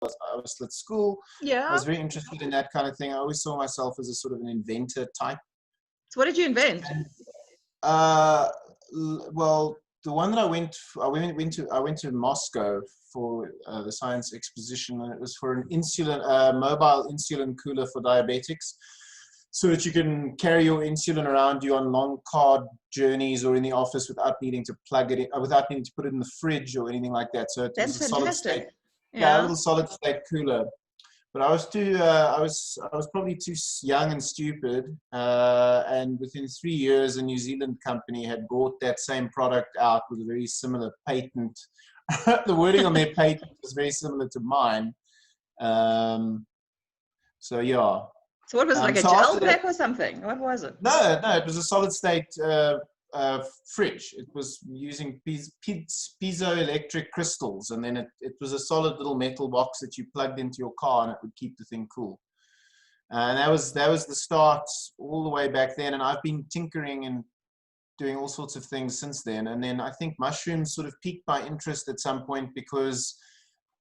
I was still at school. I Yeah. was very interested in that kind of thing. I always saw myself as a sort of an inventor type. So what did you invent? Well, the one that I went to Moscow for the science exposition, and it was for an mobile insulin cooler for diabetics, so that you can carry your insulin around you on long car journeys or in the office without needing to plug it in, without needing to put it in the fridge or anything like that. So it That's was a solid fantastic. state, a Yeah. little solid state cooler. But I was probably too young and stupid. And within 3 years, a New Zealand company had brought that same product out with a very similar patent. The wording on their patent was very similar to mine. So yeah. So what was it, like a So gel after that, pack or something? What was it? no, it was a solid state fridge. It was using piezoelectric crystals, and then it was a solid little metal box that you plugged into your car, and it would keep the thing cool. And that was the start all the way back then. And I've been tinkering and doing all sorts of things since then. And then I think mushrooms sort of piqued my interest at some point because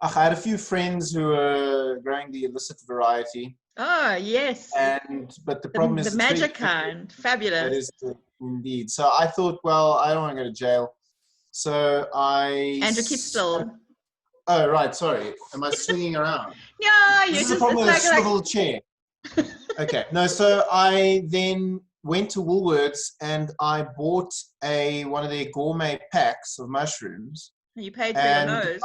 I had a few friends who were growing the illicit variety. Oh, yes. But the problem is The it's very magic difficult. kind. That Fabulous. is indeed. So I thought, well, I don't want to go to jail. So Andrew, keep still. Oh, right. Sorry. Am I swinging around? Yeah, This you is the just, problem it's with a like, swivel chair. Okay. No, so I then went to Woolworths and I bought one of their gourmet packs of mushrooms. you paid for your nose.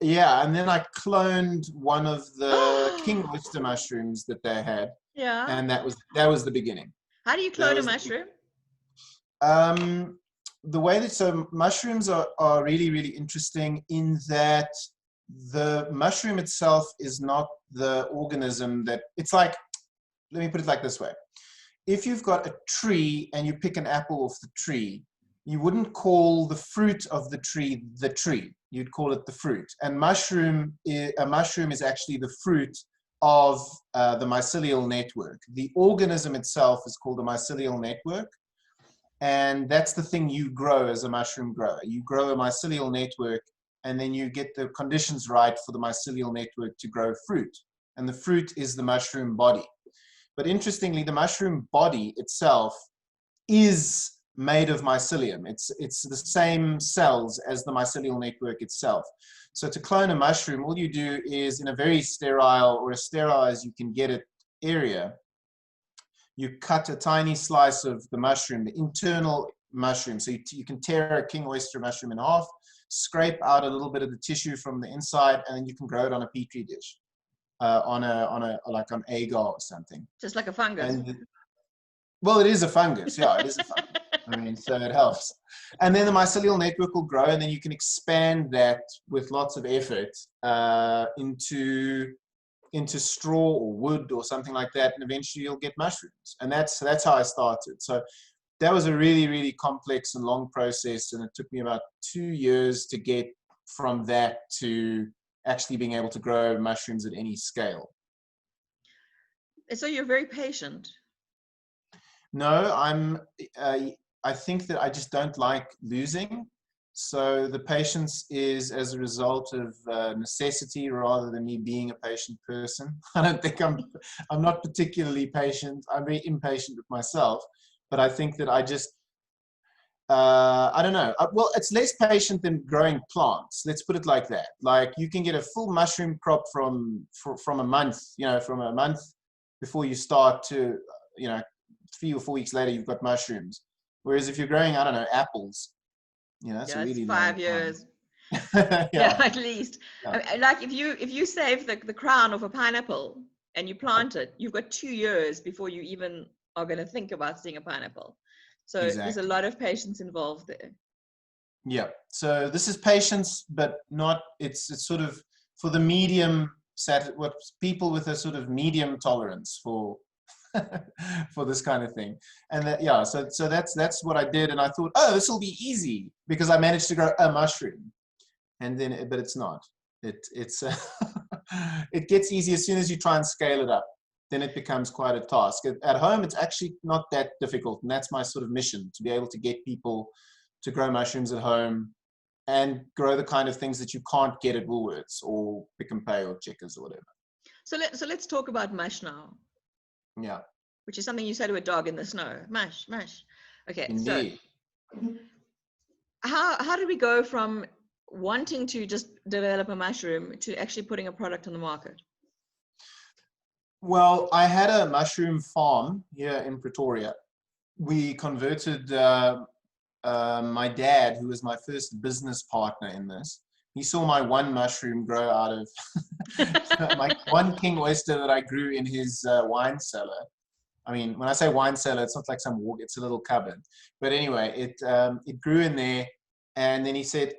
Yeah, and then I cloned one of the king oyster mushrooms that they had. Yeah. And that was the beginning. How do you clone a mushroom? The way that, so mushrooms are really, really interesting in that the mushroom itself is not the organism that, it's like, let me put it like this way. If you've got a tree and you pick an apple off the tree, you wouldn't call the fruit of the tree. You'd call it the fruit. And a mushroom is actually the fruit of the mycelial network. The organism itself is called a mycelial network. And that's the thing you grow as a mushroom grower. You grow a mycelial network, and then you get the conditions right for the mycelial network to grow fruit. And the fruit is the mushroom body. But interestingly, the mushroom body itself is made of mycelium. It's the same cells as the mycelial network itself. So to clone a mushroom, all you do is, in a very sterile, or as sterile as you can get it, area, you cut a tiny slice of the mushroom, the internal mushroom. So you can tear a king oyster mushroom in half, scrape out a little bit of the tissue from the inside, and then you can grow it on a petri dish, on agar or something. Just like a fungus. Well, it is a fungus. Yeah, it is a fungus. I mean, so it helps. And then the mycelial network will grow, and then you can expand that with lots of effort into straw or wood or something like that, and eventually you'll get mushrooms. And that's how I started. So that was a really, really complex and long process, and it took me about 2 years to get from that to actually being able to grow mushrooms at any scale. So you're very patient. No, I think that I just don't like losing. So the patience is as a result of necessity rather than me being a patient person. I don't think I'm not particularly patient. I'm very impatient with myself, but I think that I just, I don't know. Well, it's less patient than growing plants. Let's put it like that. Like you can get a full mushroom crop from a month, from a month before you start to, 3 or 4 weeks later, you've got mushrooms. Whereas if you're growing, I don't know, apples, that's a really 5 years. Yeah, at least. Yeah. Like if you save the crown of a pineapple and you plant it, you've got 2 years before you even are going to think about seeing a pineapple. So exactly. There's a lot of patience involved there. Yeah. So this is patience, but not. It's sort of for the medium what people with a sort of medium tolerance for. For this kind of thing. And so that's what I did, and I thought, oh, this will be easy because I managed to grow a mushroom. And then, but it's not. It's it gets easy as soon as you try and scale it up. Then it becomes quite a task. At home, it's actually not that difficult, and that's my sort of mission, to be able to get people to grow mushrooms at home and grow the kind of things that you can't get at Woolworths or Pick and Pay or Checkers or whatever. So let's talk about mush now. Yeah. Which is something you say to a dog in the snow. Mush, mush. Okay. Indeed. So how did we go from wanting to just develop a mushroom to actually putting a product on the market? Well, I had a mushroom farm here in Pretoria. We converted my dad, who was my first business partner in this. He saw my one mushroom grow out of my one king oyster that I grew in his wine cellar. I mean, when I say wine cellar, it's not like some walk, it's a little cupboard. But anyway, it grew in there. And then he said,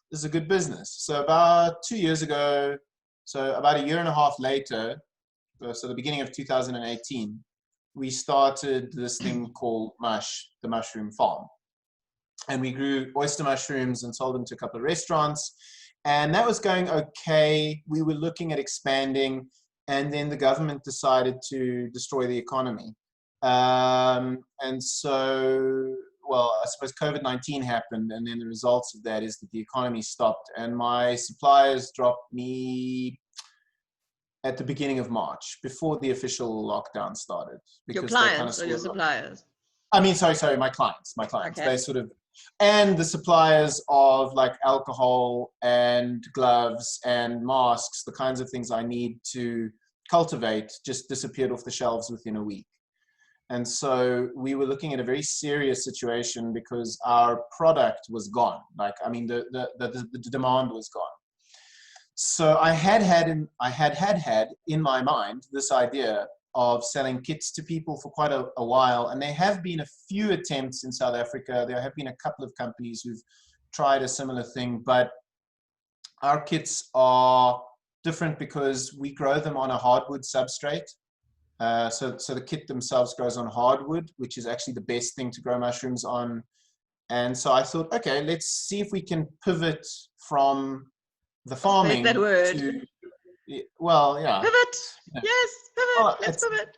this is a good business. So about 2 years ago, so about a year and a half later, so the beginning of 2018, we started this thing called Mush, the mushroom farm. And we grew oyster mushrooms and sold them to a couple of restaurants. And that was going okay. We were looking at expanding. And then the government decided to destroy the economy. And so, well, I suppose COVID-19 happened. And then the results of that is that the economy stopped. And my suppliers dropped me at the beginning of March, before the official lockdown started. Your clients or your suppliers? I mean, sorry, my clients. Okay. They sort of, and the suppliers of like alcohol and gloves and masks, the kinds of things I need to cultivate, just disappeared off the shelves within a week. And so we were looking at a very serious situation because our product was gone. Like, I mean, the demand was gone. So I had in my mind this idea of selling kits to people for quite a while. And there have been a few attempts in South Africa. There have been a couple of companies who've tried a similar thing, but our kits are different because we grow them on a hardwood substrate. So the kit themselves grows on hardwood, which is actually the best thing to grow mushrooms on. And so I thought, okay, let's see if we can pivot from the farming that word. to, well, yeah. Pivot. Yeah. Yes, pivot. Well, let's pivot.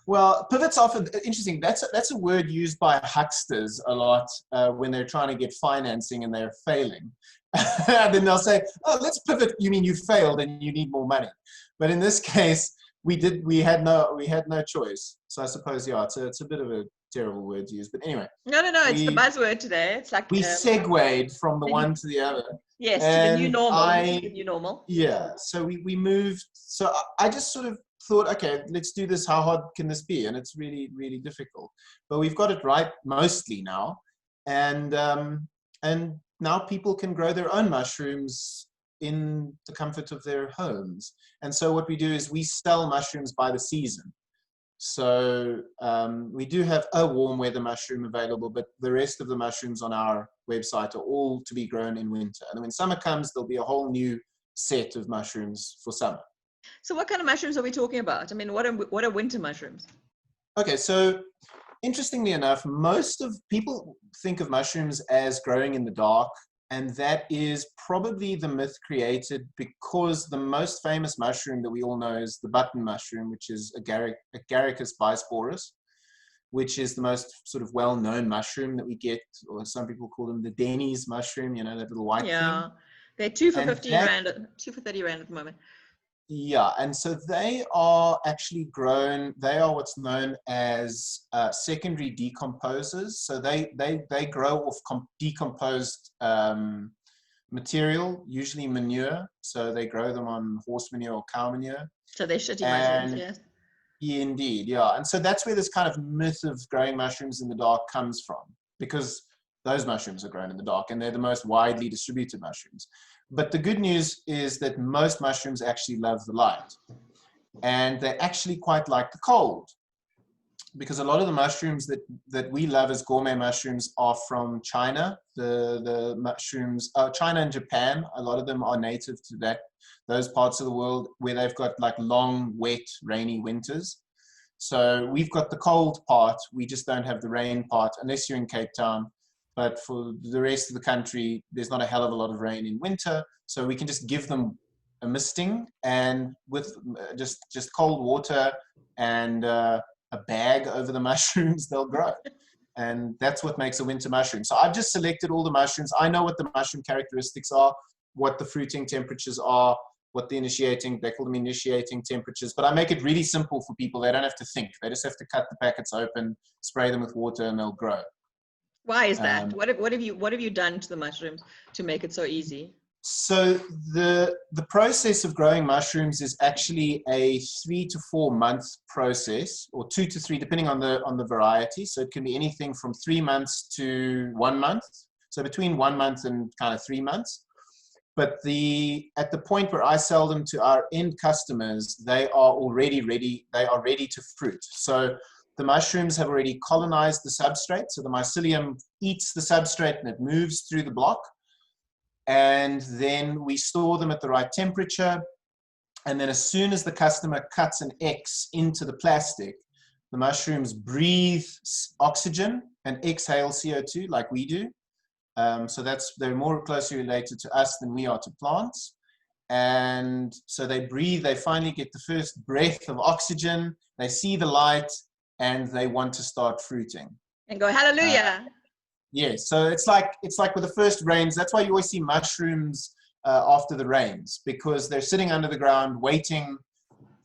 Well, pivot's often interesting. That's a word used by hucksters a lot when they're trying to get financing and they're failing. And then they'll say, "Oh, let's pivot. You mean you failed and you need more money?" But in this case, we had no choice. So I suppose, yeah, it's a bit of a terrible word to use. But anyway. No. It's the buzzword today. It's like we segued from the one to the other. Yes, to the new normal. The new normal. Yeah. So we moved. So I just sort of thought, okay, let's do this. How hard can this be? And it's really, really difficult. But we've got it right mostly now. And now people can grow their own mushrooms in the comfort of their homes. And so what we do is we sell mushrooms by the season. So we do have a warm weather mushroom available, but the rest of the mushrooms on our website are all to be grown in winter. And when summer comes, there'll be a whole new set of mushrooms for summer. So what kind of mushrooms are we talking about? I mean, what are winter mushrooms? Okay, so interestingly enough, most of people think of mushrooms as growing in the dark. And that is probably the myth created because the most famous mushroom that we all know is the button mushroom, which is Agaricus bisporus, which is the most sort of well-known mushroom that we get, or some people call them the Denny's mushroom, you know, that little white thing. Yeah, they're 2 for 50 rand, 2 for 30 rand at the moment. Yeah, and so they are actually grown, they are what's known as secondary decomposers. So they grow off decomposed material, usually manure. So they grow them on horse manure or cow manure. So they're shitty mushrooms, yes. Yeah, indeed, yeah. And so that's where this kind of myth of growing mushrooms in the dark comes from, because those mushrooms are grown in the dark and they're the most widely distributed mushrooms. But the good news is that most mushrooms actually love the light, and they actually quite like the cold, because a lot of the mushrooms that we love as gourmet mushrooms are from China. The mushrooms, China and Japan, a lot of them are native to those parts of the world where they've got like long, wet, rainy winters. So we've got the cold part, we just don't have the rain part, unless you're in Cape Town. But for the rest of the country, there's not a hell of a lot of rain in winter. So we can just give them a misting, and with just cold water and a bag over the mushrooms, they'll grow. and that's what makes a winter mushroom. So I've just selected all the mushrooms. I know what the mushroom characteristics are, what the fruiting temperatures are, what the initiating, they call them initiating temperatures, but I make it really simple for people. They don't have to think. They just have to cut the packets open, spray them with water, and they'll grow. Why is that? What have you done to the mushrooms to make it so easy? So the process of growing mushrooms is actually a 3 to 4 month process, or 2 to 3, depending on the variety. So it can be anything from 3 months to 1 month. So between 1 month and kind of 3 months. But at the point where I sell them to our end customers, they are already ready. They are ready to fruit. So the mushrooms have already colonized the substrate. So the mycelium eats the substrate and it moves through the block. And then we store them at the right temperature. And then as soon as the customer cuts an X into the plastic, the mushrooms breathe oxygen and exhale CO2 like we do. So they're more closely related to us than we are to plants. And so they breathe, they finally get the first breath of oxygen, they see the light, and they want to start fruiting. And go, hallelujah. Yes, so it's like with the first rains. That's why you always see mushrooms after the rains, because they're sitting under the ground waiting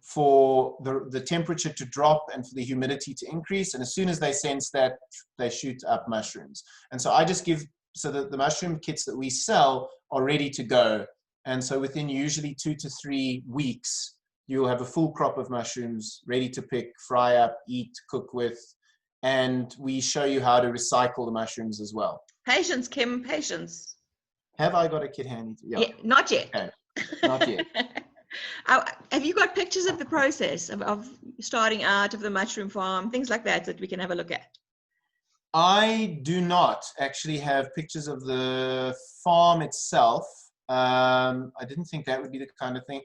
for the temperature to drop and for the humidity to increase. And as soon as they sense that, they shoot up mushrooms. And so I just give, so that the mushroom kits that we sell are ready to go. And so within usually 2 to 3 weeks, you'll have a full crop of mushrooms ready to pick, fry up, eat, cook with. And we show you how to recycle the mushrooms as well. Patience, Kim, patience. Have I got a kit handy? Yeah, not yet. Okay. Not yet. Have you got pictures of the process of starting out of the mushroom farm, things like that we can have a look at? I do not actually have pictures of the farm itself. I didn't think that would be the kind of thing.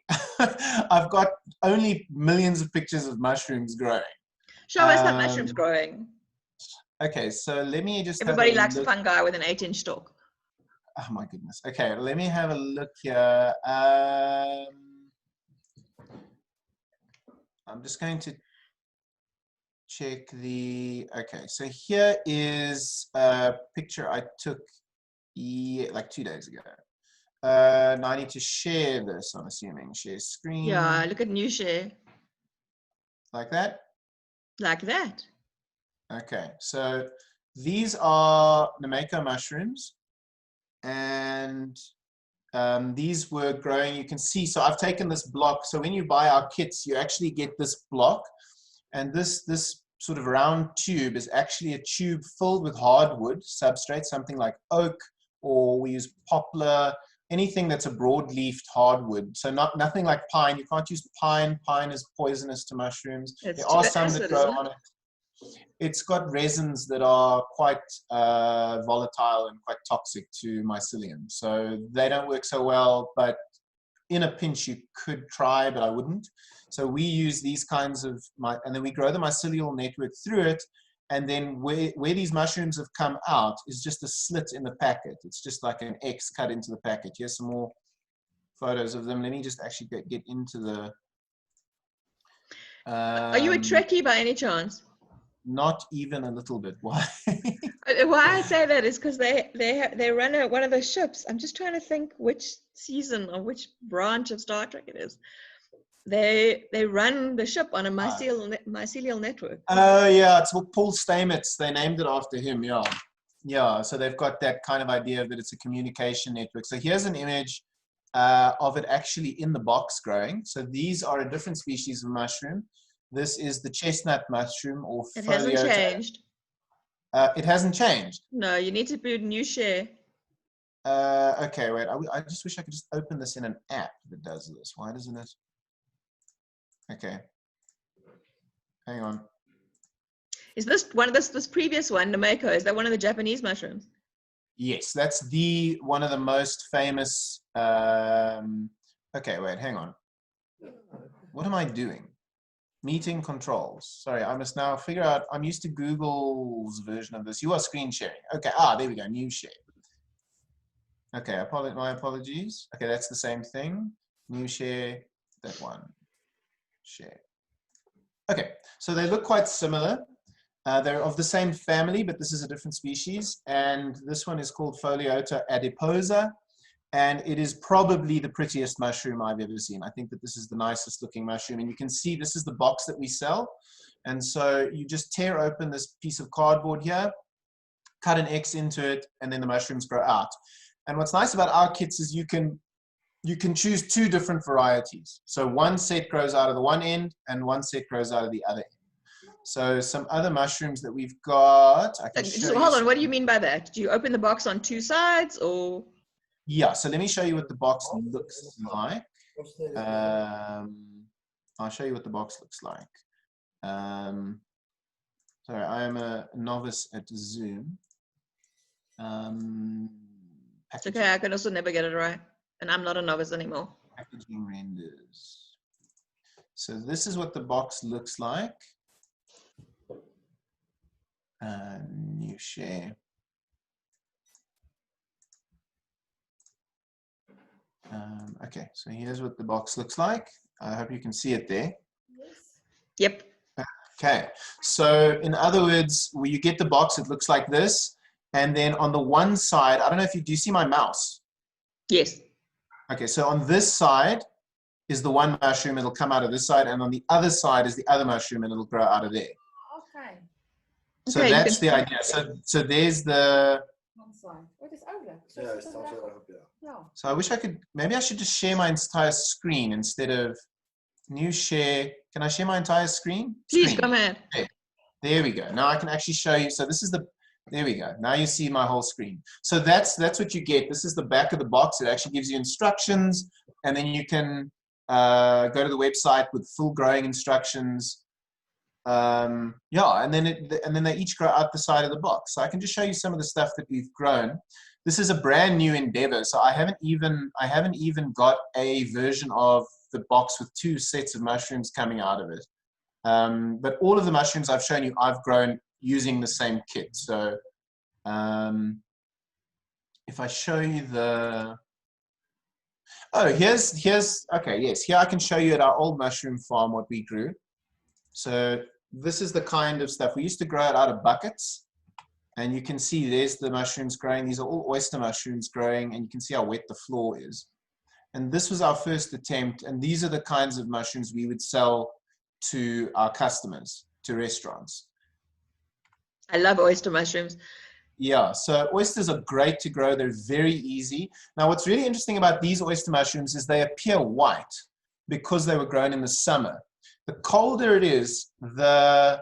I've got only millions of pictures of mushrooms growing. Show us how mushrooms growing. Okay, so let me just. Everybody likes a fungi with an 8-inch stalk. Oh my goodness. Okay, let me have a look here. I'm just going to check the. Okay, so here is a picture I took like 2 days ago. Now I need to share this, I'm assuming. Share screen. Yeah, look at new share. Like that? Like that. Okay, so these are Nameko mushrooms, and these were growing. You can see, so I've taken this block. So when you buy our kits, you actually get this block, and this sort of round tube is actually a tube filled with hardwood substrate, something like oak, or we use poplar, anything that's a broad-leafed hardwood. So nothing like pine. You can't use pine. Pine is poisonous to mushrooms. There are some that grow on it. It's got resins that are quite volatile and quite toxic to mycelium. So they don't work so well, but in a pinch you could try, but I wouldn't. So we use these kinds of, and then we grow the mycelial network through it. And then where these mushrooms have come out is just a slit in the packet. It's just like an X cut into the packet. Here's some more photos of them. Let me just actually get into the... Are you a Trekkie by any chance? Not even a little bit. Why? Why I say that is because they run one of those ships. I'm just trying to think which season or which branch of Star Trek it is. They run the ship on a mycelial network. Oh yeah, it's Paul Stamets. They named it after him. Yeah. So they've got that kind of idea that it's a communication network. So here's an image of it actually in the box growing. So these are a different species of mushroom. This is the chestnut mushroom, or it hasn't changed. It hasn't changed. No, you need to put new share. Okay, wait. I just wish I could just open this in an app that does this. Why doesn't it? Okay. Hang on. Is this one of this previous one, Nameko? Is that one of the Japanese mushrooms? Yes, that's one of the most famous. Okay, wait. Hang on. What am I doing? Meeting controls. Sorry, I must now figure out. I'm used to Google's version of this. You are screen sharing. Okay. There we go. New share. Okay. My apologies. Okay, that's the same thing. New share. That one. Share. Okay. So they look quite similar. They're of the same family, but this is a different species. And this one is called Foliota adiposa. And it is probably the prettiest mushroom I've ever seen. I think that this is the nicest looking mushroom. And you can see this is the box that we sell. And so you just tear open this piece of cardboard here, cut an X into it, and then the mushrooms grow out. And what's nice about our kits is you can choose 2 different varieties. So one set grows out of the one end and one set grows out of the other end. So some other mushrooms that we've got, I can show you. Hold on, what do you mean by that? Do you open the box on 2 sides or? Yeah, so let me show you what the box looks like. I'll show you what the box looks like. Sorry, I am a novice at Zoom. It's okay, I can also never get it right. And I'm not a novice anymore. Packaging renders. So this is what the box looks like. New share. Okay, so here's what the box looks like. I hope you can see it there. Yep. Okay, so in other words, when you get the box, it looks like this. And then on the one side, I don't know if do you see my mouse? Yes. Okay, so on this side is the one mushroom, it'll come out of this side, and on the other side is the other mushroom, and it'll grow out of there. Okay. So okay, that's the idea. So there's the... One side. Oh, het is oudelijk. Ja, het staat zo erg op, ja. Ja. So I wish I could, maybe I should just share my entire screen instead of new share. Can I share my entire screen? Please, come ahead. Okay. There we go. Now I can actually show you. So this is the, there we go. Now you see my whole screen. So that's what you get. This is the back of the box. It actually gives you instructions, and then you can go to the website with full growing instructions. Yeah, and then they each grow out the side of the box. So I can just show you some of the stuff that we've grown. This is a brand new endeavor. So I haven't even got a version of the box with 2 sets of mushrooms coming out of it. But all of the mushrooms I've shown you, I've grown using the same kit. So if I show you the, oh, here's, okay, yes, here I can show you at our old mushroom farm what we grew. So this is the kind of stuff. We used to grow it out of buckets, and you can see there's the mushrooms growing. These are all oyster mushrooms growing, and you can see how wet the floor is. And this was our first attempt, and these are the kinds of mushrooms we would sell to our customers, to restaurants. I love oyster mushrooms. Yeah, so oysters are great to grow. They're very easy. Now, what's really interesting about these oyster mushrooms is they appear white because they were grown in the summer. The colder it is, the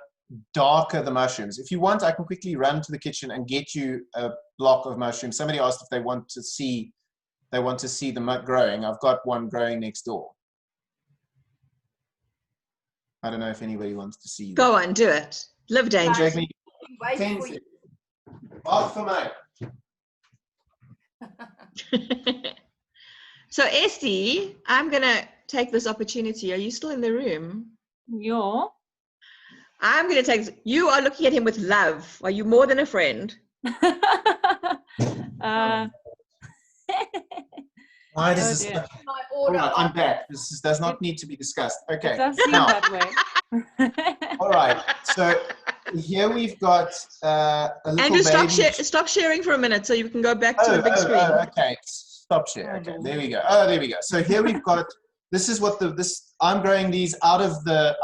darker the mushrooms. If you want, I can quickly run to the kitchen and get you a block of mushrooms. Somebody asked if they want to see them growing. I've got one growing next door. I don't know if anybody wants to see them. Go on, do it. Live dangerous. Wait for you. Off for me. So Esty, I'm going to take this opportunity. Are you still in the room? Yeah. I'm going to take this. You are looking at him with love. Are you more than a friend? Why does this? My All order. right, I'm back. This does not need to be discussed. Okay. It does seem Now, that way. all right. So here we've got a little Andrew, baby. stop sharing for a minute so you can go back to the big screen. Okay. Stop share. Okay. There we go. Oh, there we go. So here we've got. This is what I'm growing these out of the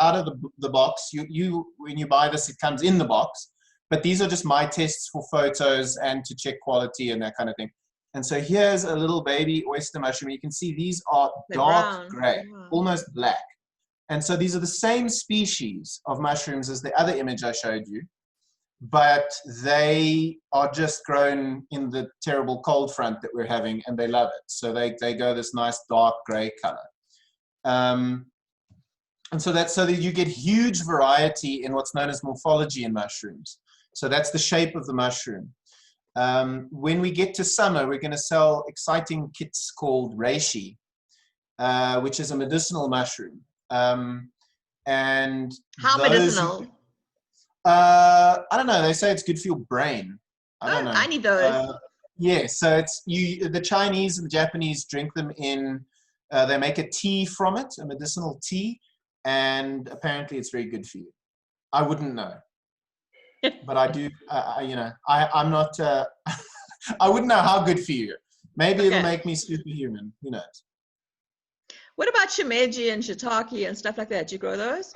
box. You when you buy this, it comes in the box. But these are just my tests for photos and to check quality and that kind of thing. And so here's a little baby oyster mushroom. You can see these are dark gray, almost black. And so these are the same species of mushrooms as the other image I showed you, but they are just grown in the terrible cold front that we're having, and they love it. So they go this nice dark gray color. And so that you get huge variety in what's known as morphology in mushrooms. So that's the shape of the mushroom. When we get to summer, we're going to sell exciting kits called reishi, which is a medicinal mushroom. And how medicinal? I don't know. They say it's good for your brain. I don't know. I need those. Yeah, so it's the Chinese and the Japanese drink them in. They make a tea from it, a medicinal tea, and apparently it's very good for you. I wouldn't know. but I do, you know, I'm not, I wouldn't know how good for you. Maybe it'll make me superhuman. Who knows? What about shimeji and shiitake and stuff like that? Do you grow those?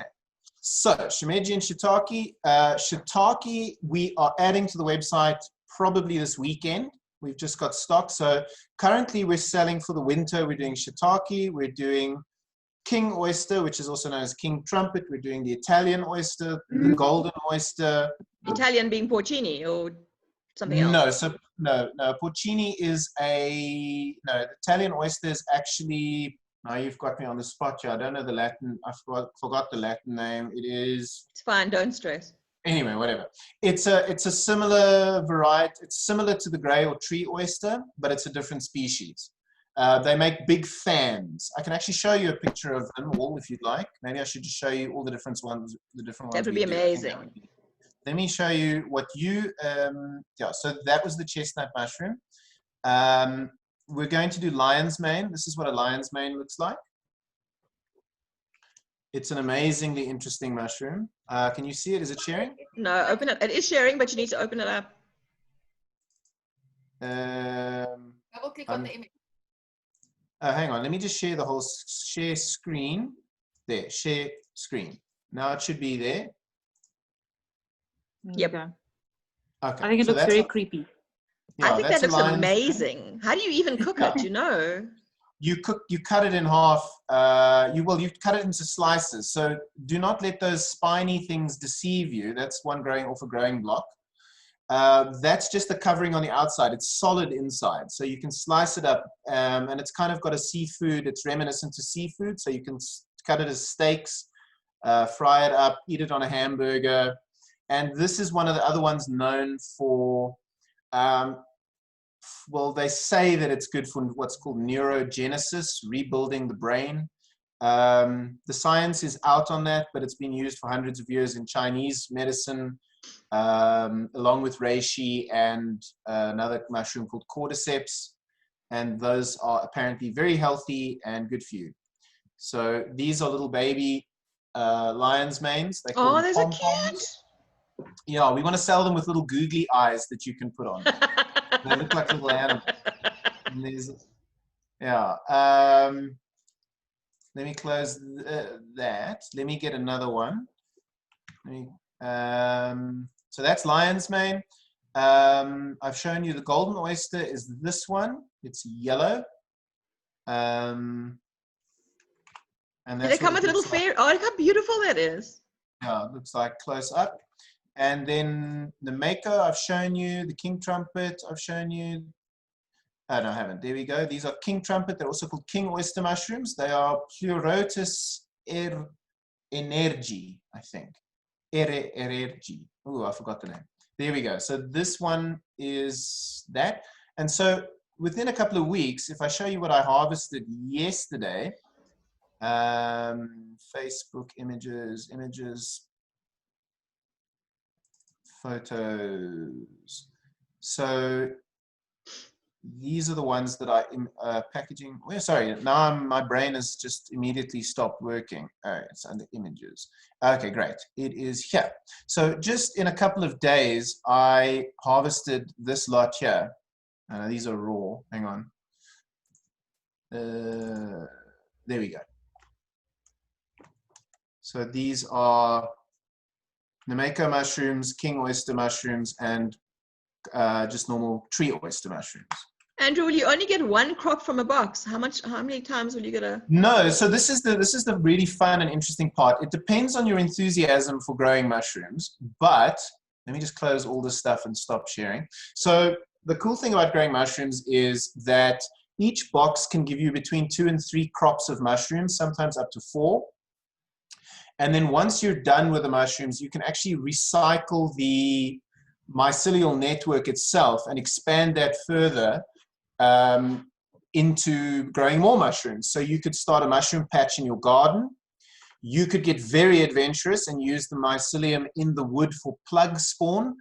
So shimeji and shiitake. Shiitake, we are adding to the website probably this weekend. We've just got stock. So currently we're selling for the winter. We're doing shiitake. We're doing king oyster, which is also known as king trumpet. We're doing the Italian oyster, the golden oyster. Italian being porcini or something else? No, so no. Porcini is the Italian oyster is actually, now you've got me on the spot here. I don't know the Latin, I forgot the Latin name. It is. It's fine, don't stress. Anyway, whatever. It's a similar variety. It's similar to the gray or tree oyster, but it's a different species. They make big fans. I can actually show you a picture of them all if you'd like. Maybe I should just show you all the different ones. That would be amazing. Let me show you what you, yeah, so that was the chestnut mushroom. We're going to do lion's mane. This is what a lion's mane looks like. It's an amazingly interesting mushroom. Can you see it? Is it sharing? No, open it. It is sharing, but you need to open it up. Double click on the image. Hang on, let me just share the whole share screen. There, share screen. Now it should be there. Yep. Okay. Okay. I think it looks very creepy. Yeah, I think that that's looks a lion's amazing. mane. How do you even cook it? You know? You cut it in half. You cut it into slices. So do not let those spiny things deceive you. That's one growing off a growing block. That's just the covering on the outside. It's solid inside. So you can slice it up, and it's kind of got a seafood. It's reminiscent to seafood. So you can cut it as steaks, fry it up, eat it on a hamburger. And this is one of the other ones known for, well, they say that it's good for what's called neurogenesis, rebuilding the brain. The science is out on that, but it's been used for hundreds of years in Chinese medicine, along with reishi and another mushroom called cordyceps. And those are apparently very healthy and good for you. So these are little baby lion's manes. Oh, those are cute. Yeah, we want to sell them with little googly eyes that you can put on. They look like little animals. Yeah. Let me close that. Let me get another one. So that's lion's mane. I've shown you the golden oyster is this one. It's yellow. And Did they come with a little fairy? Oh, look how beautiful that is. Yeah, it looks like close up. And then the maker, I've shown you. The king trumpet, I've shown you. Oh, no, I haven't. There we go. These are king trumpet. They're also called king oyster mushrooms. They are Pleurotus energy, I think. Energy. Oh, I forgot the name. There we go. So this one is that. And so within a couple of weeks, if I show you what I harvested yesterday, Facebook images, photos. So these are the ones that I packaging. Oh, sorry, now my brain has just immediately stopped working. All right, it's under images. Okay, great. It is here. So just in a couple of days, I harvested this lot here. These are raw. Hang on. There we go. So these are Nameko mushrooms, king oyster mushrooms, and just normal tree oyster mushrooms. Andrew, will you only get one crop from a box? How many times will you get a? No, so this is the really fun and interesting part. It depends on your enthusiasm for growing mushrooms, but let me just close all this stuff and stop sharing. So the cool thing about growing mushrooms is that each box can give you between 2 and 3 crops of mushrooms, sometimes up to 4. And then once you're done with the mushrooms, you can actually recycle the mycelial network itself and expand that further into growing more mushrooms. So you could start a mushroom patch in your garden. You could get very adventurous and use the mycelium in the wood for plug spawn.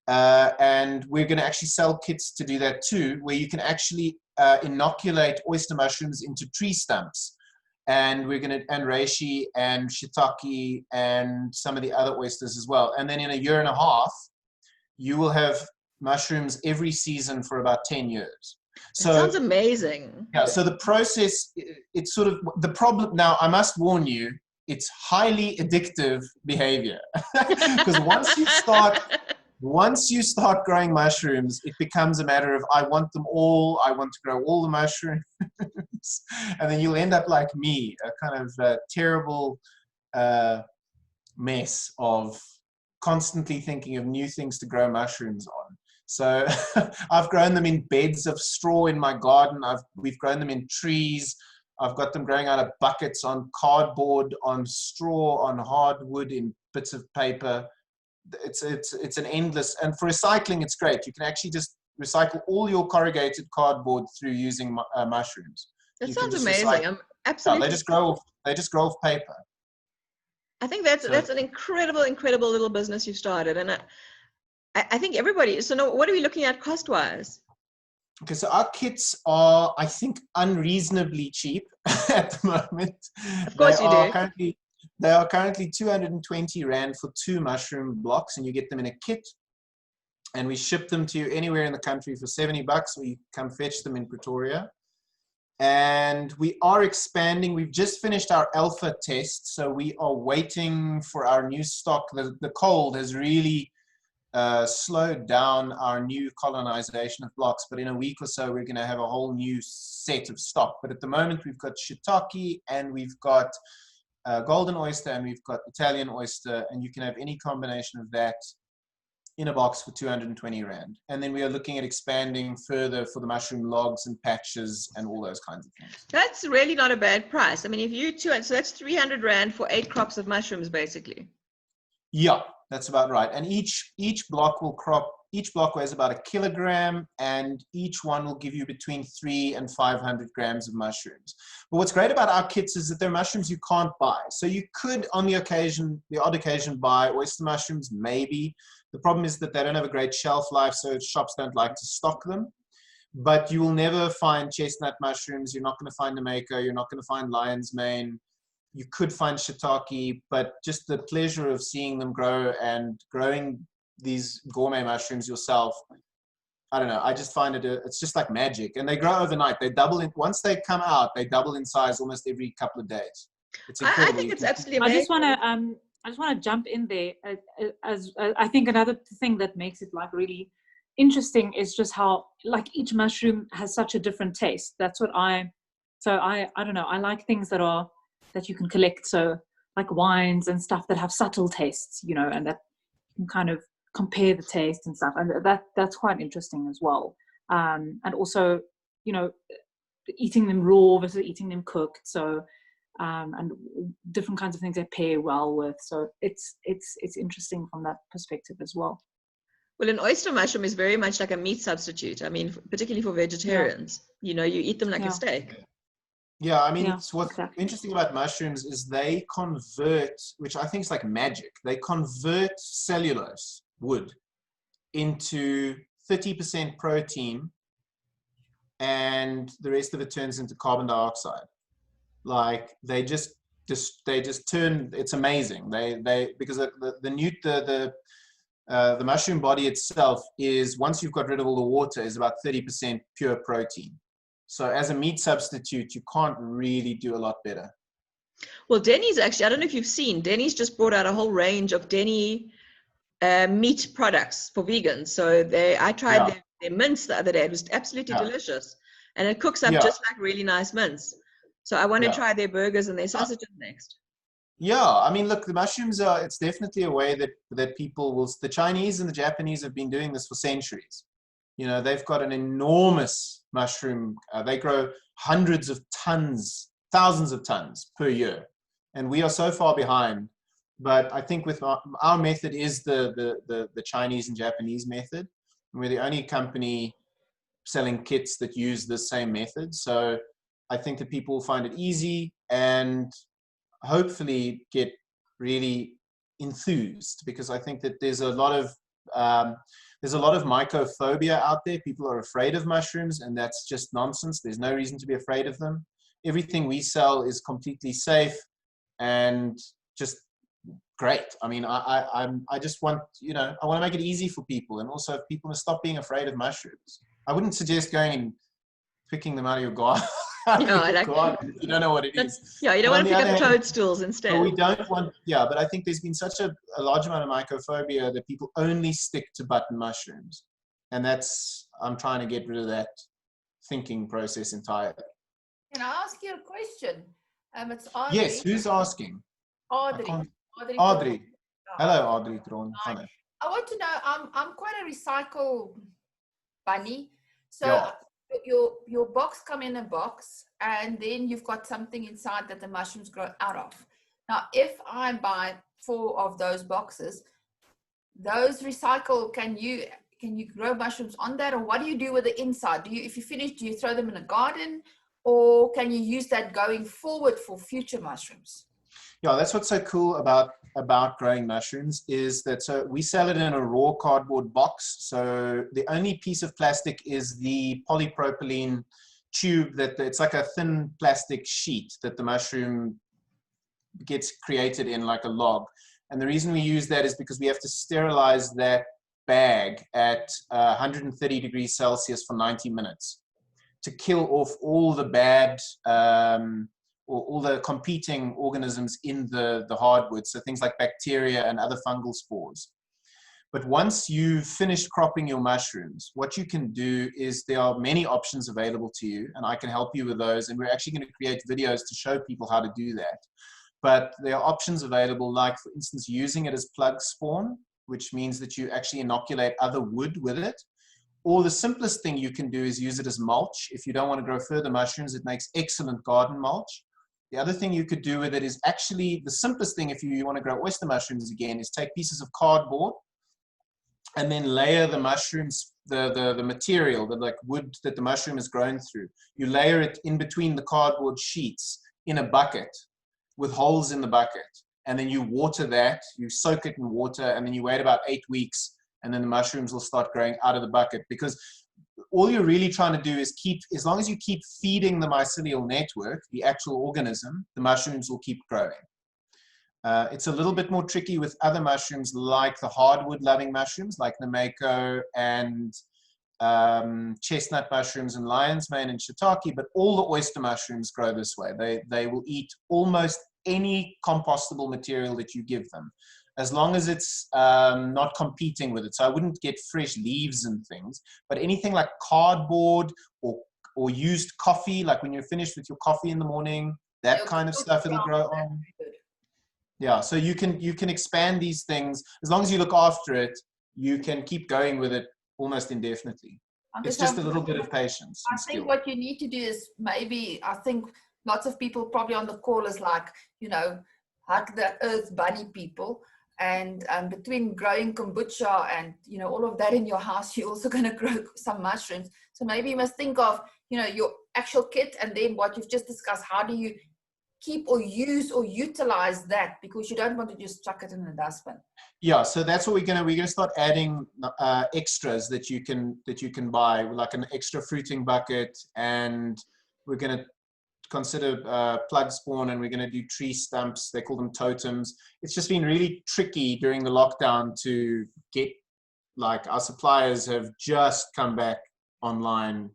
And we're going to actually sell kits to do that too, where you can actually inoculate oyster mushrooms into tree stumps. And we're going to, and reishi and shiitake and some of the other oysters as well. And then in a year and a half, you will have mushrooms every season for about 10 years. So that sounds amazing. Yeah, so the process, it's sort of the problem. Now, I must warn you, it's highly addictive behavior. Because once you start growing mushrooms, it becomes a matter of, I want them all, I want to grow all the mushrooms. And then you'll end up like me, a kind of terrible mess of constantly thinking of new things to grow mushrooms on. So I've grown them in beds of straw in my garden. We've grown them in trees. I've got them growing out of buckets, on cardboard, on straw, on hardwood, in bits of paper. It's an endless, and for recycling, it's great. You can actually just recycle all your corrugated cardboard through using mushrooms. That You sounds can just amazing. recycle. I'm absolutely. Yeah, they just grow off paper. I think that's an incredible little business you've started, and I think everybody. So now, what are we looking at cost-wise? Okay, so our kits are, I think, unreasonably cheap at the moment. Of course you do. They are currently 220 Rand for 2 mushroom blocks, and you get them in a kit. And we ship them to you anywhere in the country for $70, or you come fetch them in Pretoria. And we are expanding. We've just finished our alpha test, so we are waiting for our new stock. The cold has really slowed down our new colonization of blocks, but in a week or so we're going to have a whole new set of stock. But at the moment we've got shiitake, and we've got golden oyster, and we've got Italian oyster, and you can have any combination of that in a box for 220 Rand. And then we are looking at expanding further for the mushroom logs and patches and all those kinds of things. That's really not a bad price. I mean, if you so that's 300 Rand for 8 crops of mushrooms, basically. Yeah, that's about right. And each block weighs about 1 kilogram, and each one will give you between 300 and 500 grams of mushrooms. But what's great about our kits is that they're mushrooms you can't buy. So you could, on the odd occasion, buy oyster mushrooms, maybe. The problem is that they don't have a great shelf life, so shops don't like to stock them. But you will never find chestnut mushrooms. You're not going to find Namako. You're not going to find lion's mane. You could find shiitake, but just the pleasure of seeing them grow and growing these gourmet mushrooms yourself, I don't know, I just find it's just like magic. And they grow overnight. They double once they come out, they double in size almost every couple of days. It's incredible. I think it's absolutely amazing. I just want to jump in there. As I think another thing that makes it like really interesting is just how like each mushroom has such a different taste. That's what I don't know. I like things that you can collect. So like wines and stuff that have subtle tastes, you know, and that you can kind of compare the taste and stuff. And that's quite interesting as well. And also, you know, eating them raw versus eating them cooked. So, and different kinds of things they pair well with. So it's interesting from that perspective as well. Well, an oyster mushroom is very much like a meat substitute. I mean, particularly for vegetarians, you know, you eat them like a steak. Yeah, I mean, what's interesting about mushrooms is they convert, which I think is like magic, they convert cellulose, wood, into 30% protein, and the rest of it turns into carbon dioxide. Like they just turn, it's amazing. Because the mushroom body itself is, once you've got rid of all the water, is about 30% pure protein. So as a meat substitute, you can't really do a lot better. Well, Denny's actually, I don't know if you've seen, Denny's just brought out a whole range of Denny meat products for vegans. So I tried their mince the other day. It was absolutely delicious. And it cooks up just like really nice mince. So I want to try their burgers and their sausages next. Yeah, I mean, look, the mushrooms it's definitely a way that people will, the Chinese and the Japanese have been doing this for centuries. You know, they've got an enormous mushroom. They grow hundreds of tons, thousands of tons per year. And we are so far behind. But I think with our method is the Chinese and Japanese method. And we're the only company selling kits that use the same method. So I think that people will find it easy and hopefully get really enthused, because I think that there's a lot of mycophobia out there. People are afraid of mushrooms, and that's just nonsense. There's no reason to be afraid of them. Everything we sell is completely safe and just great. I mean, I just want, you know, I want to make it easy for people. And also if people must stop being afraid of mushrooms. I wouldn't suggest going and picking them out of your garden. You don't know what it is. Yeah, you don't want to pick up toadstools instead. But we don't want, yeah, but I think there's been such a large amount of mycophobia that people only stick to button mushrooms. And that's, I'm trying to get rid of that thinking process entirely. Can I ask you a question? It's Audrey. Yes, who's asking? Audrey. Audrey. Hello, Audrey. I want to know, I'm quite a recycle bunny. So yeah. your box come in a box, and then you've got something inside that the mushrooms grow out of. Now, if I buy 4 of those boxes, those recycle, can you grow mushrooms on that, or what do you do with the inside? If you finish, do you throw them in a garden, or can you use that going forward for future mushrooms? Yeah, that's what's so cool about growing mushrooms is that, so we sell it in a raw cardboard box. So the only piece of plastic is the polypropylene tube that it's like a thin plastic sheet that the mushroom gets created in, like a log. And the reason we use that is because we have to sterilize that bag at 130 degrees Celsius for 90 minutes to kill off all the bad or all the competing organisms in the hardwood, so things like bacteria and other fungal spores. But once you've finished cropping your mushrooms, what you can do is there are many options available to you, and I can help you with those, and we're actually going to create videos to show people how to do that. But there are options available, like, for instance, using it as plug spawn, which means that you actually inoculate other wood with it. Or the simplest thing you can do is use it as mulch. If you don't want to grow further mushrooms, it makes excellent garden mulch. The other thing you could do with it is actually the simplest thing if you want to grow oyster mushrooms again is take pieces of cardboard and then layer the mushrooms, the material, the like wood that the mushroom is grown through. You layer it in between the cardboard sheets in a bucket with holes in the bucket. And then you water that, you soak it in water, and then you wait about 8 weeks, and then the mushrooms will start growing out of the bucket. Because all you're really trying to do is keep, as long as you keep feeding the mycelial network, the actual organism, the mushrooms will keep growing. It's a little bit more tricky with other mushrooms like the hardwood-loving mushrooms, like Namako and chestnut mushrooms and lion's mane and shiitake, but all the oyster mushrooms grow this way. They will eat almost any compostable material that you give them, as long as it's not competing with it. So I wouldn't get fresh leaves and things, but anything like cardboard or used coffee, like when you're finished with your coffee in the morning, that kind of stuff, it'll grow on. Yeah, so you can expand these things. As long as you look after it, you can keep going with it almost indefinitely. It's just a little bit of patience. I think what you need to do is maybe, I think lots of people probably on the call is like, you know, hug the earth bunny people. And between growing kombucha and, you know, all of that in your house, you're also going to grow some mushrooms. So maybe you must think of, you know, your actual kit, and then what you've just discussed, how do you keep or use or utilize that, because you don't want to just chuck it in the dustbin. Yeah, so that's what we're gonna start adding extras that you can buy, like an extra fruiting bucket, and we're gonna consider plug spawn, and we're gonna do tree stumps. They call them totems. It's just been really tricky during the lockdown to get, like, our suppliers have just come back online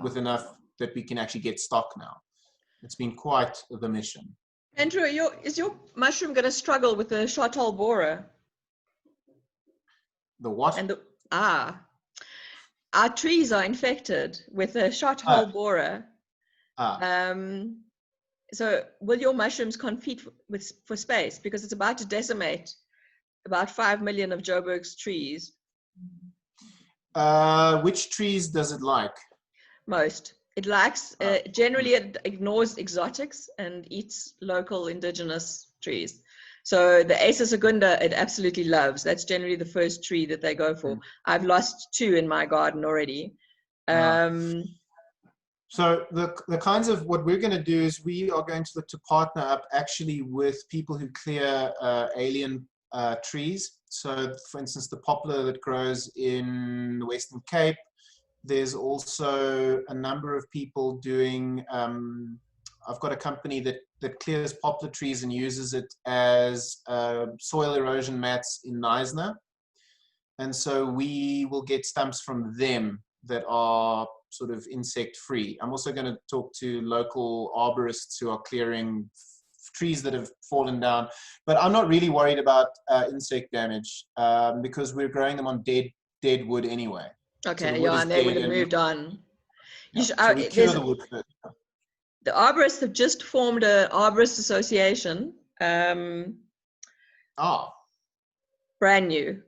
with enough that we can actually get stock now. It's been quite the mission. Andrew, is your mushroom going to struggle with the shot hole borer? The what? And our trees are infected with a shot hole borer. So will your mushrooms compete for space, because it's about to decimate about 5 million of Joburg's trees? Which trees does it like? Most. It likes, generally it ignores exotics and eats local indigenous trees. So the Acer secunda, it absolutely loves. That's generally the first tree that they go for. I've lost 2 in my garden already. So the kinds of, what we're going to do is we are going to look to partner up actually with people who clear alien trees. So for instance, the poplar that grows in the Western Cape. There's also a number of people doing, I've got a company that that clears poplar trees and uses it as soil erosion mats in Neisner. And so we will get stumps from them that are sort of insect free. I'm also going to talk to local arborists who are clearing trees that have fallen down, but I'm not really worried about insect damage because we're growing them on dead wood anyway. Okay, so and they would have moved on. Yeah. So we cure the wood first. The arborists have just formed an arborist association. Brand new.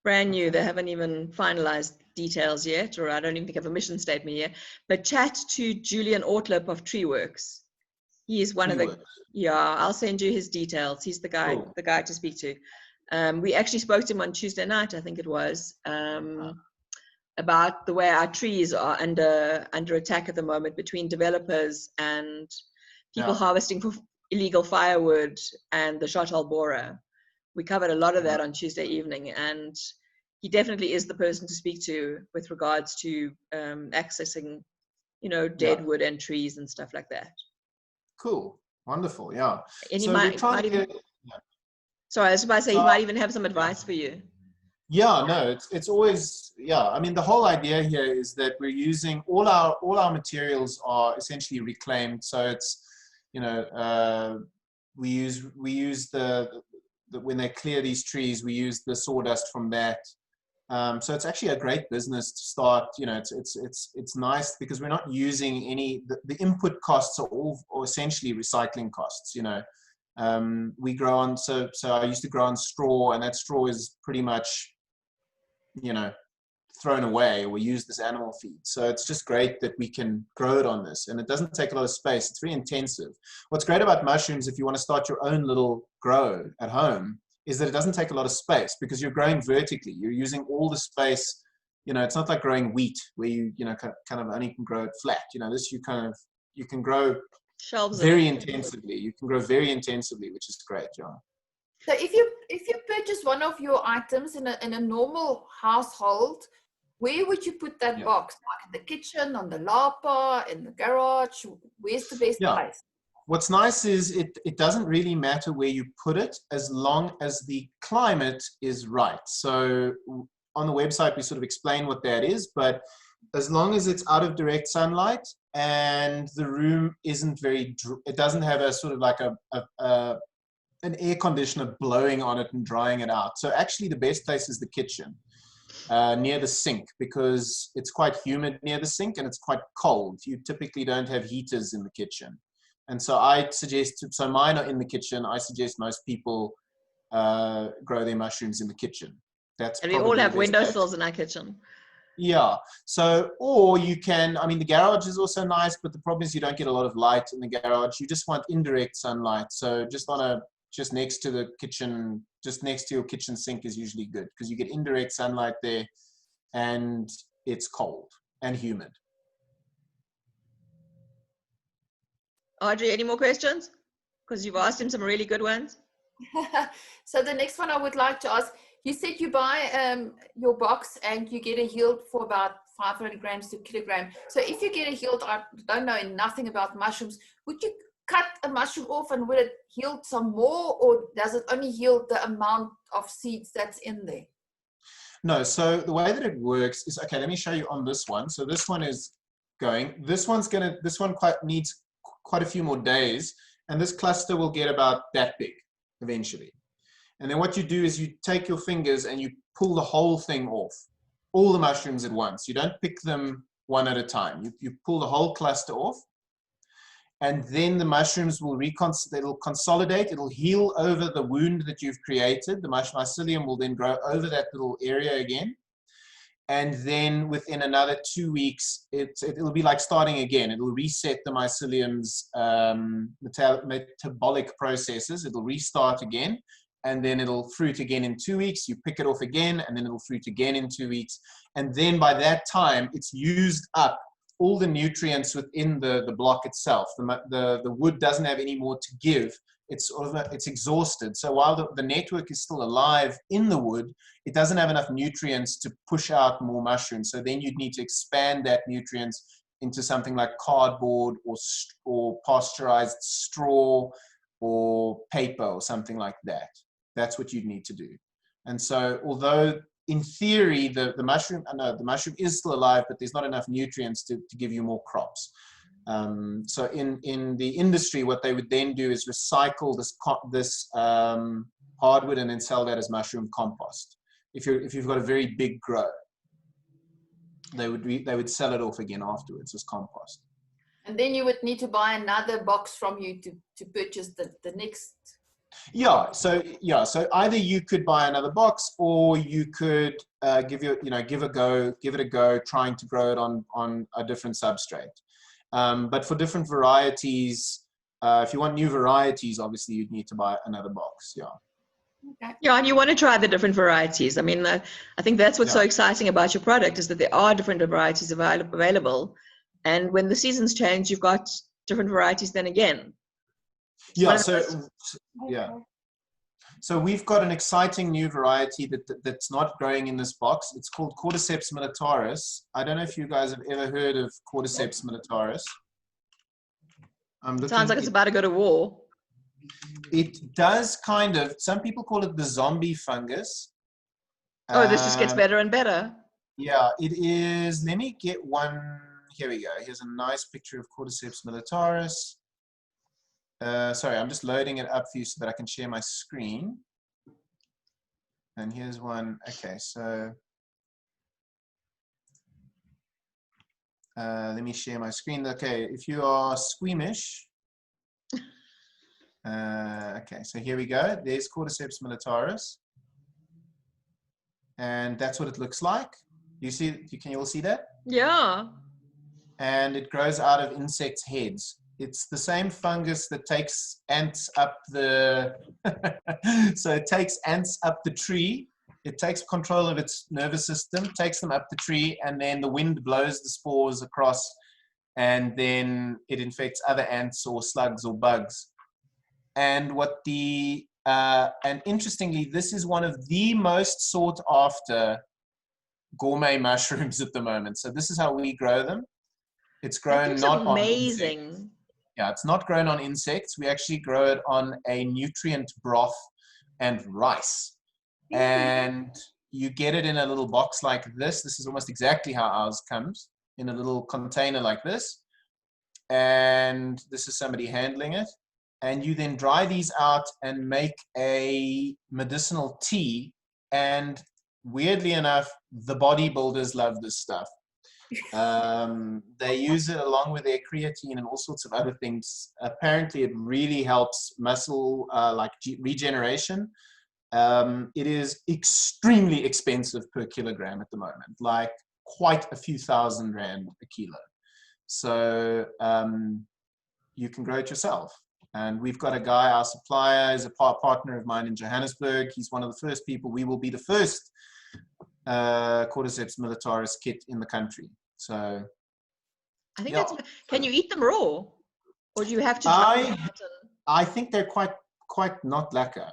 They haven't even finalized details yet, or I don't even think have a mission statement yet. But chat to Julian Ortlip of Treeworks. He is one of the, I'll send you his details. He's the guy, Cool. the guy to speak to. We actually spoke to him on Tuesday night, I think it was, about the way our trees are under attack at the moment between developers and people harvesting for illegal firewood and the shot-hole borer. We covered a lot of that on Tuesday evening, and he definitely is the person to speak to with regards to accessing, dead wood and trees and stuff like that. Cool. Wonderful. Yeah. And so he might even, sorry, I was about to say, he might even have some advice for you. Yeah, no, it's always, I mean, the whole idea here is that we're using all our materials are essentially reclaimed. So it's, we use the when they clear these trees, we use the sawdust from that. So it's actually a great business to start. It's nice because we're not using any, the input costs are all essentially recycling costs. We grow on, so I used to grow on straw, and that straw is pretty much, thrown away, or use this animal feed. So it's just great that we can grow it on this, and it doesn't take a lot of space. It's very intensive. What's great about mushrooms, if you want to start your own little grow at home, is that it doesn't take a lot of space because you're growing vertically. You're using all the space. It's not like growing wheat where you kind of only can grow it flat. This you can grow shelves very intensively. You can grow very intensively, which is great, John. So if you purchase one of your items in a normal household, where would you put that box? Like in the kitchen, on the lapa, in the garage? Where's the best place? What's nice is it doesn't really matter where you put it as long as the climate is right. So on the website, we sort of explain what that is, but as long as it's out of direct sunlight and the room isn't it doesn't have a sort of like an air conditioner blowing on it and drying it out. So actually the best place is the kitchen, near the sink, because it's quite humid near the sink and it's quite cold. You typically don't have heaters in the kitchen. And so I suggest, so mine are in the kitchen. I suggest most people grow their mushrooms in the kitchen. And we all have windowsills in our kitchen. Yeah. So, or you can, I mean, the garage is also nice, but the problem is you don't get a lot of light in the garage. You just want indirect sunlight. So just next to the kitchen, just next to your kitchen sink is usually good because you get indirect sunlight there and it's cold and humid. Audrey, any more questions? Because you've asked him some really good ones. So the next one I would like to ask, you said you buy your box and you get a yield for about 500 grams to kilogram. So if you get a yield, I don't know nothing about mushrooms, would you cut a mushroom off and will it yield some more, or does it only yield the amount of seeds that's in there? No, so the way that it works is, okay, let me show you on this one. So this one is going, this one needs quite a few more days, and this cluster will get about that big eventually. And then what you do is you take your fingers and you pull the whole thing off, all the mushrooms at once. You don't pick them one at a time. You pull the whole cluster off, and then the mushrooms will it'll consolidate, it'll heal over the wound that you've created. The mycelium will then grow over that little area again. And then within another 2 weeks, it'll be like starting again. It'll reset the mycelium's metabolic processes. It'll restart again, and then it'll fruit again in 2 weeks. You pick it off again, and then it'll fruit again in 2 weeks. And then by that time, it's used up all the nutrients within the block itself. The wood doesn't have any more to give. It's exhausted. So while the network is still alive in the wood, it doesn't have enough nutrients to push out more mushrooms. So then you'd need to expand that nutrients into something like cardboard or pasteurized straw or paper or something like that. That's what you'd need to do. And so although in theory the mushroom is still alive, but there's not enough nutrients to give you more crops. So in the industry, what they would then do is recycle this hardwood and then sell that as mushroom compost. If you've got a very big grow, they would sell it off again afterwards as compost. And then you would need to buy another box from you to purchase the next. So either you could buy another box, or you could give it a go trying to grow it on a different substrate. But for different varieties, if you want new varieties, obviously you'd need to buy another box. Yeah. Okay. Yeah, and you want to try the different varieties. I mean, I think that's what's so exciting about your product, is that there are different varieties available. And when the seasons change, you've got different varieties then again. Yeah, so we've got an exciting new variety that's not growing in this box. It's called Cordyceps militaris. I don't know if you guys have ever heard of Cordyceps militaris. Sounds like it's about to go to war. It does kind of. Some people call it the zombie fungus. Oh, this just gets better and better. Yeah, it is. Let me get one. Here we go. Here's a nice picture of Cordyceps militaris. Sorry, I'm just loading it up for you so that I can share my screen. And here's one. Okay, so let me share my screen. Okay, if you are squeamish. Okay, so here we go. There's Cordyceps militaris. And that's what it looks like. Can you all see that? Yeah. And it grows out of insects' heads. It's the same fungus that takes ants up the, so it takes ants up the tree. It takes control of its nervous system, takes them up the tree, and then the wind blows the spores across, and then it infects other ants or slugs or bugs. And and interestingly, this is one of the most sought after gourmet mushrooms at the moment. So this is how we grow them. It's grown not on insects. Yeah, it's not grown on insects. We actually grow it on a nutrient broth and rice. And you get it in a little box like this. This is almost exactly how ours comes, in a little container like this. And this is somebody handling it. And you then dry these out and make a medicinal tea. And weirdly enough, the bodybuilders love this stuff. They use it along with their creatine and all sorts of other things. Apparently, it really helps muscle regeneration. It is extremely expensive per kilogram at the moment, like quite a few $1,000 a kilo. So you can grow it yourself. And we've got a guy, our supplier is a partner of mine in Johannesburg. He's one of the first people. We will be the first Cordyceps militaris kit in the country. So I think that's. Can you eat them raw, or do you have to dry them out? I think they're quite not lekker.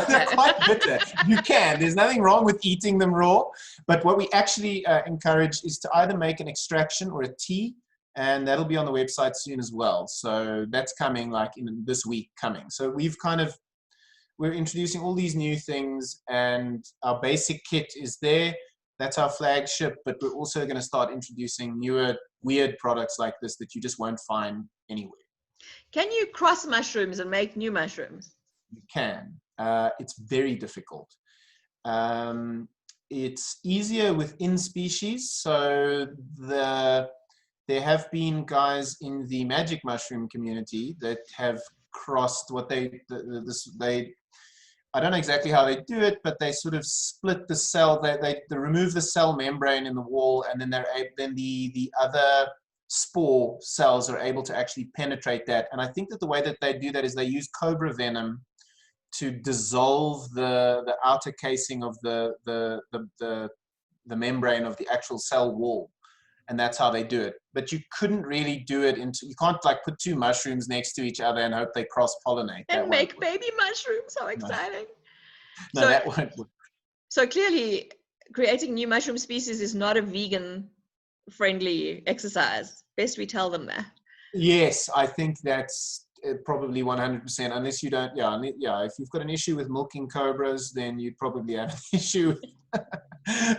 They're quite bitter. You can. There's nothing wrong with eating them raw, but what we actually encourage is to either make an extraction or a tea, and that'll be on the website soon as well. So that's coming like in this week coming. So we're introducing all these new things, and our basic kit is there. That's our flagship, but we're also going to start introducing newer, weird products like this that you just won't find anywhere. Can you cross mushrooms and make new mushrooms? You can. It's very difficult. It's easier within species. So there have been guys in the magic mushroom community that have crossed what I don't know exactly how they do it, but they sort of split the cell. They remove the cell membrane in the wall, and then the other spore cells are able to actually penetrate that. And I think that the way that they do that is they use cobra venom to dissolve the outer casing of the membrane of the actual cell wall. And that's how they do it. But you couldn't really do it you can't like put two mushrooms next to each other and hope they cross-pollinate. And make baby mushrooms. How exciting. No, that won't work. So clearly creating new mushroom species is not a vegan friendly exercise. Best we tell them that. Yes, I think that's probably 100%. Unless you don't, if you've got an issue with milking cobras, then you'd probably have an issue.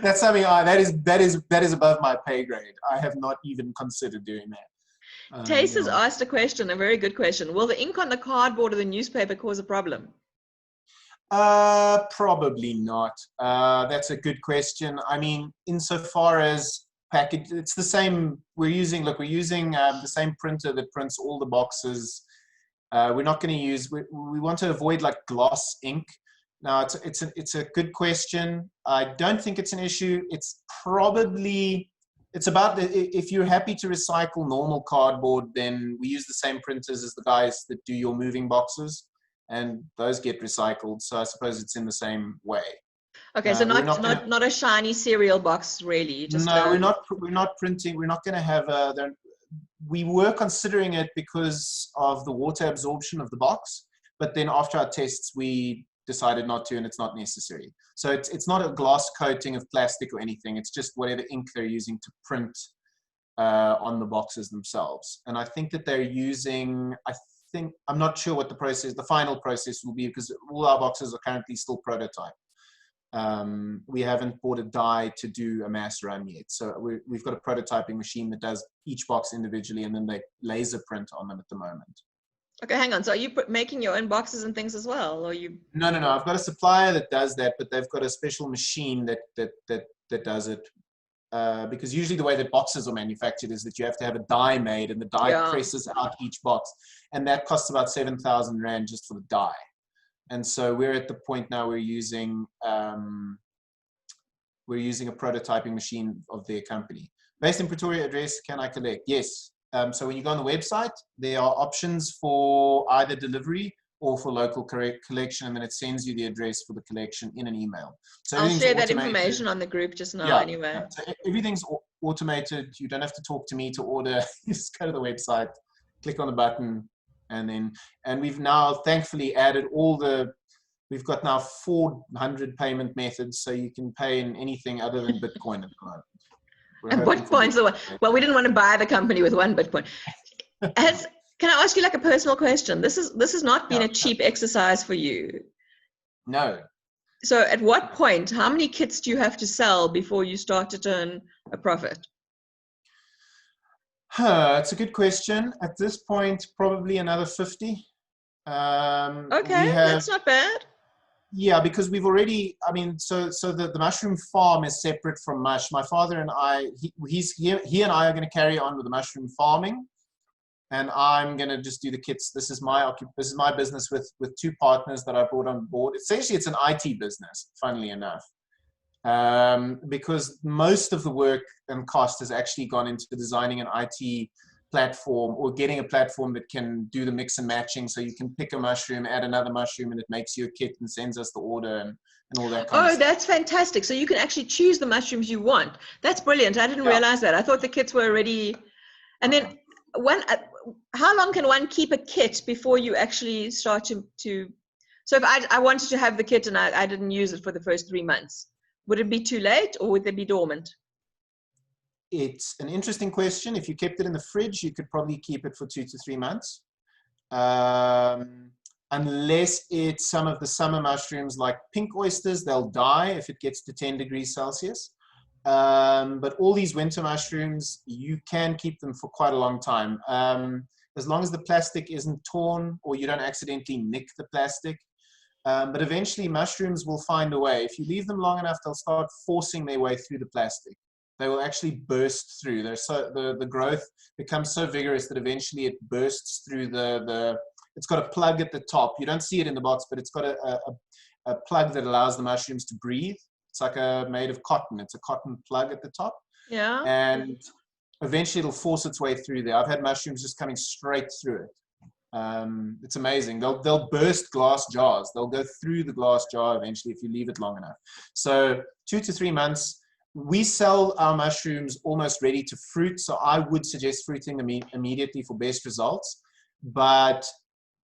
That's something that is above my pay grade. I have not even considered doing that. Tace has asked a question, a very good question. Will the ink on the cardboard or the newspaper cause a problem? Probably not. That's a good question. I mean, insofar as package, it's the same. We're using the same printer that prints all the boxes. We're not going to use. We want to avoid like gloss ink. Now, it's a good question. I don't think it's an issue. It's about if you're happy to recycle normal cardboard, then we use the same printers as the guys that do your moving boxes, and those get recycled. So I suppose it's in the same way. Okay, so not a shiny cereal box, really. We're not printing. We're not going to have we were considering it because of the water absorption of the box, but then after our tests, we decided not to, and it's not necessary. So it's not a glass coating of plastic or anything. It's just whatever ink they're using to print on the boxes themselves. And I think that they're using, I'm not sure what the final process will be, because all our boxes are currently still prototype. We haven't bought a die to do a mass run yet. So we've got a prototyping machine that does each box individually, and then they laser print on them at the moment. Okay, hang on. So are you making your own boxes and things as well, or you? No. I've got a supplier that does that, but they've got a special machine that does it. Because usually the way that boxes are manufactured is that you have to have a die made, and the die presses out each box, and that costs about 7,000 Rand just for the die. And so we're at the point now we're using a prototyping machine of their company. Based in Pretoria, address, can I collect? Yes. So when you go on the website, there are options for either delivery or for local collection, and then it sends you the address for the collection in an email. So I'll share that information on the group just now anyway. Yeah. So everything's automated. You don't have to talk to me to order. You just go to the website, click on the button, and we've now thankfully added we've got now 400 payment methods, so you can pay in anything other than Bitcoin at the moment. And Bitcoin's the one. Well, we didn't want to buy the company with one Bitcoin. Can I ask you like a personal question? This has not been a cheap exercise for you. No. So at what point, how many kits do you have to sell before you start to turn a profit? It's a good question. At this point, probably another 50. Okay, that's not bad. Yeah, because we've already, so the mushroom farm is separate from Mush. My father and I, he and I are going to carry on with the mushroom farming, and I'm going to just do the kits. This is my business with two partners that I brought on board. Essentially, it's an IT business, funnily enough, because most of the work and cost has actually gone into designing an IT platform, or getting a platform that can do the mix and matching, so you can pick a mushroom, add another mushroom, and it makes you a kit and sends us the order and all that kind of stuff. That's fantastic. So you can actually choose the mushrooms you want. That's brilliant. I didn't realize that. I thought the kits were already. And then how long can one keep a kit before you actually start to so if I wanted to have the kit and I didn't use it for the first 3 months, would it be too late, or would they be dormant? It's an interesting question. If you kept it in the fridge, you could probably keep it for 2 to 3 months. Unless it's some of the summer mushrooms like pink oysters, they'll die if it gets to 10 degrees Celsius. But all these winter mushrooms, you can keep them for quite a long time. As long as the plastic isn't torn or you don't accidentally nick the plastic. But eventually mushrooms will find a way. If you leave them long enough, they'll start forcing their way through the plastic. They will actually burst through. The growth becomes so vigorous that eventually it bursts through it's got a plug at the top. You don't see it in the box, but it's got a plug that allows the mushrooms to breathe. It's like made of cotton. It's a cotton plug at the top. Yeah. And eventually it'll force its way through there. I've had mushrooms just coming straight through it. It's amazing. They'll burst glass jars. They'll go through the glass jar eventually if you leave it long enough. So 2 to 3 months. We sell our mushrooms almost ready to fruit, so I would suggest fruiting them immediately for best results, but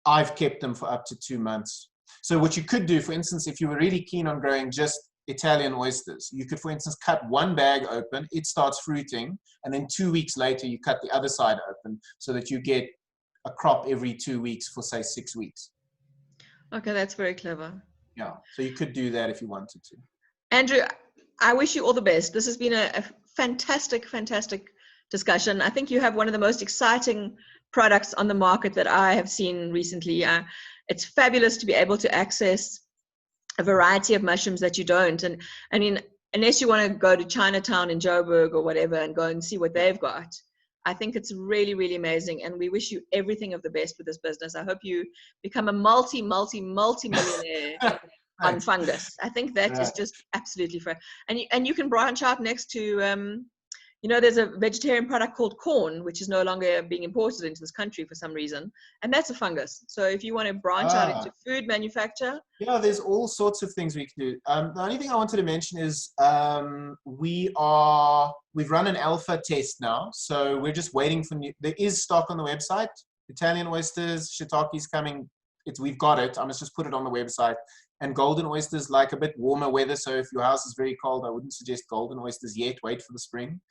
I've kept them for up to 2 months. So what you could do, for instance, if you were really keen on growing just Italian oysters. You could, for instance, cut one bag open, it starts fruiting, and then 2 weeks later, you cut the other side open so that you get a crop every 2 weeks for, say, 6 weeks. Okay, that's very clever. Yeah, so you could do that if you wanted to. Andrew, I wish you all the best. This has been a fantastic, fantastic discussion. I think you have one of the most exciting products on the market that I have seen recently. It's fabulous to be able to access a variety of mushrooms that you don't. And I mean, unless you want to go to Chinatown in Joburg or whatever and go and see what they've got, I think it's really, really amazing. And we wish you everything of the best with this business. I hope you become a multi-millionaire on fungus. I think that is just absolutely fair. And you can branch out next to, you know, there's a vegetarian product called corn, which is no longer being imported into this country for some reason. And that's a fungus. So if you want to branch out into food manufacture. Yeah, there's all sorts of things we can do. The only thing I wanted to mention is we've run an alpha test now. So we're just waiting for there is stock on the website. Italian oysters, shiitake's coming. We've got it. I must just put it on the website. And golden oysters like a bit warmer weather. So if your house is very cold, I wouldn't suggest golden oysters yet. Wait for the spring.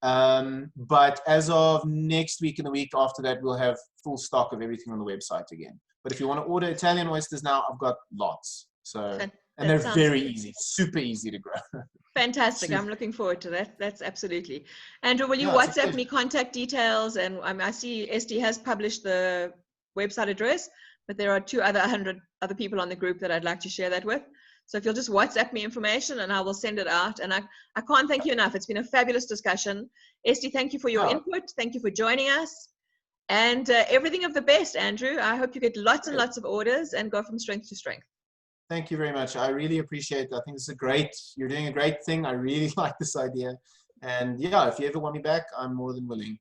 But as of next week and the week after that, we'll have full stock of everything on the website again. But if you want to order Italian oysters now, I've got lots. So, and they're very easy, super easy to grow. Fantastic. I'm looking forward to that. That's absolutely. Andrew, will you WhatsApp me contact details? And I see Esty has published the website address, but there are 200 other people on the group that I'd like to share that with. So if you'll just WhatsApp me information and I will send it out. And I can't thank you enough. It's been a fabulous discussion. Esty, thank you for your input. Thank you for joining us. And everything of the best, Andrew. I hope you get lots and lots of orders and go from strength to strength. Thank you very much. I really appreciate it. I think you're doing a great thing. I really like this idea. And yeah, if you ever want me back, I'm more than willing.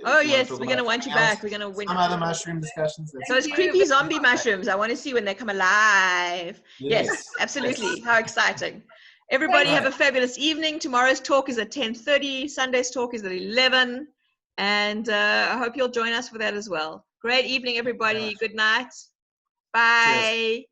Oh yes, we're going to want you back. We're going to win some other mushroom discussions. Those creepy zombie mushrooms. I want to see when they come alive. Yes, absolutely. How exciting. Everybody have a fabulous evening. Tomorrow's talk is at 10:30. Sunday's talk is at 11. And I hope you'll join us for that as well. Great evening, everybody. Good night. Bye. Cheers.